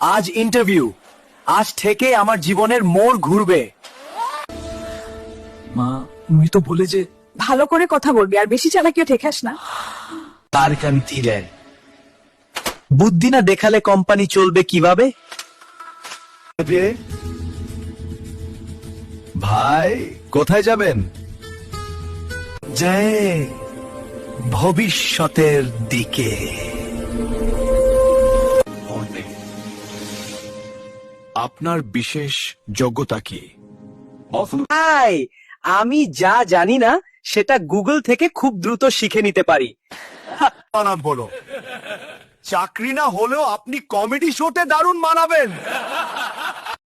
আজ ইন্টারভিউ, আজ থেকে আমার জীবনের মোড় ঘুরবে। মা, উনি তো বলে যে ভালো করে কথা বলবি আর বেশি চালাকিও ঠেকাস না। তার কান্তি রে বুদ্ধি না দেখালে কোম্পানি চলবে কিভাবে? ভাই কোথায় যাবেন? যে ভবিষ্যতের দিকে। আপনার বিশেষ যোগ্যতা কি? ভাই, আমি যা জানি না সেটা গুগল থেকে খুব দ্রুত শিখে নিতে পারি। বলো, চাকরি না হলেও আপনি কমেডি শোতে দারুণ মানাবেন।